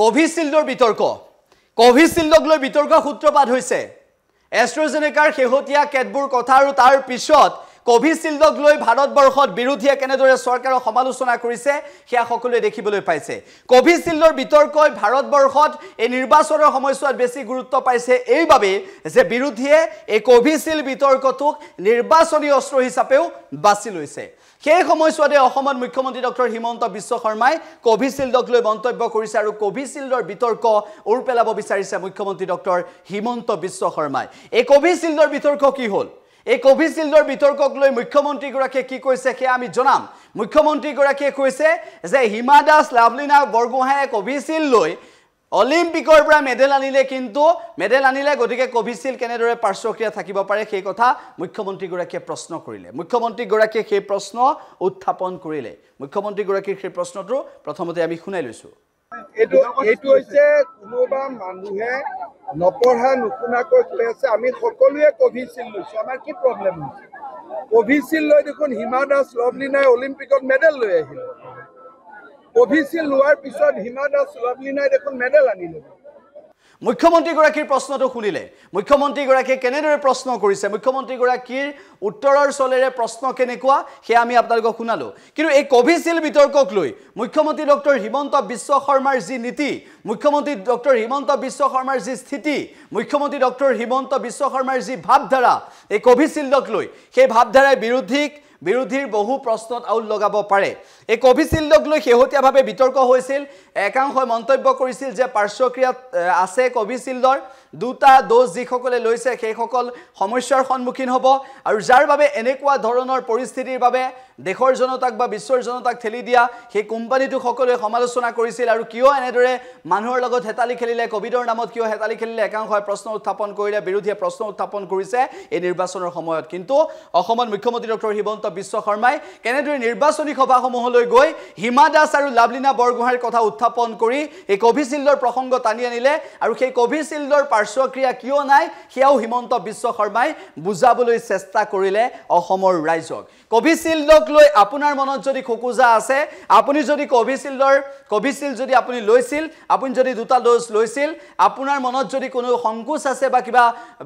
কোভিশিল্ডৰ বিতৰ্ক কোভিশিল্ডক লৈ বিতৰ্ক সূত্ৰপাত হৈছে এষ্ট্ৰাজেনেকাৰ শেহতীয়া কেতবোৰ কথা আৰু তাৰ পিছত কোভিশিল্ডক লৈ ভাৰতবৰ্ষত বিৰোধীয়ে কেনেদৰে চৰকাৰক সমালোচনা কৰিছে সেয়া সকলোৱে দেখিবলৈ পাইছে কোভিশিল্ডৰ বিতৰ্কই ভাৰতবৰ্ষত এই নিৰ্বাচনৰ সময়ছোৱাত বেছি গুৰুত্ব পাইছে এইভাবে যে বিৰোধীয়ে এই কোভিশিল্ড বিতৰ্কটোক নিৰ্বাচনী অস্ত্ৰ হিচাপেও বাছি লৈছে সেই সময়ছোৱাতে অসমত মুখ্যমন্ত্ৰী ডক্টৰ হিমন্ত বিশ্ব শৰ্মাই কোভিশিল্ডক লৈ মন্তব্য কৰিছে আৰু কোভিশিল্ডৰ বিতৰ্ক উৰ পেলাব বিচাৰিছে মুখ্যমন্ত্ৰী ডক্টৰ হিমন্ত বিশ্ব শৰ্মাই এই কোভিশিল্ডৰ বিতৰ্ক কি হ'ল এই কোভিশিল্ডৰ বিতৰ্কক লৈ মুখ্যমন্ত্ৰী গৰাকীয়ে কি কৈছে কে আমি জনাম মুখ্যমন্ত্ৰী গৰাকীয়ে কৈছে যে হিমা দাস লাভলিনা বৰগোহাঁয়ে কোভিশিল্ড লৈ অলিম্পিকৰ পৰা মেডেল আনিলে কিন্তু মেডেল আনিলে গতিকে কোভিশিল্ড কেনেদৰে পাৰ্শ্বক্ৰিয়া থাকিব পাৰে সেই কথা মুখ্যমন্ত্ৰী গৰাকীয়ে প্ৰশ্ন কৰিলে মুখ্যমন্ত্ৰী গৰাকীয়ে সেই প্ৰশ্ন উত্থাপন কৰিলে মুখ্যমন্ত্ৰী গৰাকীৰ সেই প্ৰশ্নটো প্ৰথমতে আমি শুনাই লৈছো এইটো হৈছে কোনোবা মানুহে নপঢ়া নুশুনাকৈ কৈ আছে আমি সকলোৱে কোভিশিল্ড লৈছো আমাৰ কি প্ৰব্লেম হৈছে কোভিশিল্ড লৈ দেখোন হিমা দাস লাভলিনাই অলিম্পিকত মেডেল লৈ আহিলে কোভিশিল্ড লোৱাৰ পিছত হিমা দাস লাভলিনাই দেখোন মেডেল আনিলে মুখ্যমন্ত্ৰী গৰাকীৰ প্ৰশ্নটো শুনিলে মুখ্যমন্ত্ৰী গৰাকীয়ে কেনেদৰে প্ৰশ্ন কৰিছে মুখ্যমন্ত্ৰী গৰাকীৰ উত্তৰৰ চলেৰে প্ৰশ্ন কেনেকুৱা হে আমি আপোনালোকক শুনালো কিন্তু এই কোভিশিল্ড বিতৰ্কক লৈ মুখ্যমন্ত্ৰী ডক্টৰ হিমন্ত বিশ্ব শৰ্মাৰ যি নীতি মুখ্যমন্ত্ৰী ডক্টৰ হিমন্ত বিশ্ব শৰ্মাৰ যি স্থিতি মুখ্যমন্ত্ৰী ডক্টৰ হিমন্ত বিশ্ব শৰ্মাৰ যি ভাৱধাৰা এই কোভিশিল্ডক লৈ সেই ভাৱধাৰাই বিৰোধীৰ বহু প্ৰশ্নত আউল লগাব পাৰে এই কোভিশিল্ডক লৈ শেহতীয়াভাৱে বিতৰ্ক হৈছিল একাংশই মন্তব্য কৰিছিল যে পাৰ্শ্বক্ৰিয়া আছে কোভিশিল্ডৰ দুটা ড'জ যিসকলে লৈছে সেইসকল সমস্যাৰ সন্মুখীন হ'ব আৰু যাৰ বাবে এনেকুৱা ধৰণৰ পৰিস্থিতিৰ বাবে দেশৰ জনতাক বা বিশ্বৰ জনতাক ঠেলি দিয়া সেই কোম্পানীটো সকলোৱে সমালোচনা কৰিছিল আৰু কিয় এনেদৰে মানুহৰ লগত হেতালি খেলিলে কোভিডৰ নামত কিয় হেতালি খেলিলে একাংশই প্ৰশ্ন উত্থাপন কৰিলে বিৰোধীয়ে প্ৰশ্ন উত্থাপন কৰিছে এই নিৰ্বাচনৰ সময়ত কিন্তু অসমত মুখ্যমন্ত্ৰী ডক্টৰ হিমন্ত বিশ্ব শৰ্মাই কেনেদৰে নিৰ্বাচনী সভাসমূহলৈ গৈ হিমা দাস আৰু লাভলিনা বৰগোহাঁইৰ কথা উত্থাপন কৰি এই কোভিশিল্ডৰ প্ৰসংগ টানি আনিলে আৰু সেই কোভিশিল্ডৰ পাৰ্শ্বক্ৰিয়া কিয় নাই সেয়াও হিমন্ত বিশ্ব শৰ্মাই বুজাবলৈ চেষ্টা কৰিলে অসমৰ ৰাইজক কোভিশিল্ডক লৈ আপোনাৰ মনত যদি খোকোজা আছে আপুনি যদি কোভিশিল্ড যদি আপুনি লৈছিল আপুনি যদি দুটা ড'জ লৈছিল আপোনাৰ মনত যদি কোনো সংকোচ আছে বা কিবা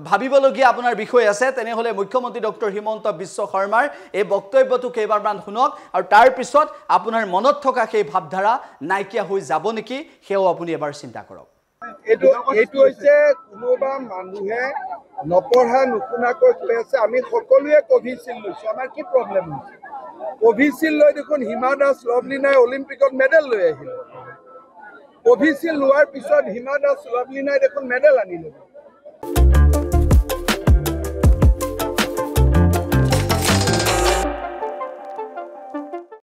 ভাবিবলগীয়া আপোনাৰ বিষয় আছে তেনেহলে মুখ্যমন্ত্ৰী ডক্টৰ হিমন্ত বিশ্ব শৰ্মাৰ এই বক্তব্যটো কেইবাৰমান শুনক আৰু তাৰ পিছত আপোনাৰ মনত থকা সেই ভাৱধাৰা নাইকিয়া হৈ যাব নেকি সেও আপুনি এবাৰ চিন্তা কৰক এইটো হৈছে কোনোবা মানুহে নপঢ়া নুশুনাকৈ কৈ আছে আমি সকলোৱে কোভিশিল্ড লৈছো আমাৰ কি প্ৰব্লেম হৈছে কোভিশিল্ড লৈ দেখোন হিমা দাস লাভলিনাই অলিম্পিকত মেডেল লৈ আহিলে কোভিশিল্ড লোৱাৰ পিছত হিমা দাস লাভলিনাই দেখোন মেডেল আনিলে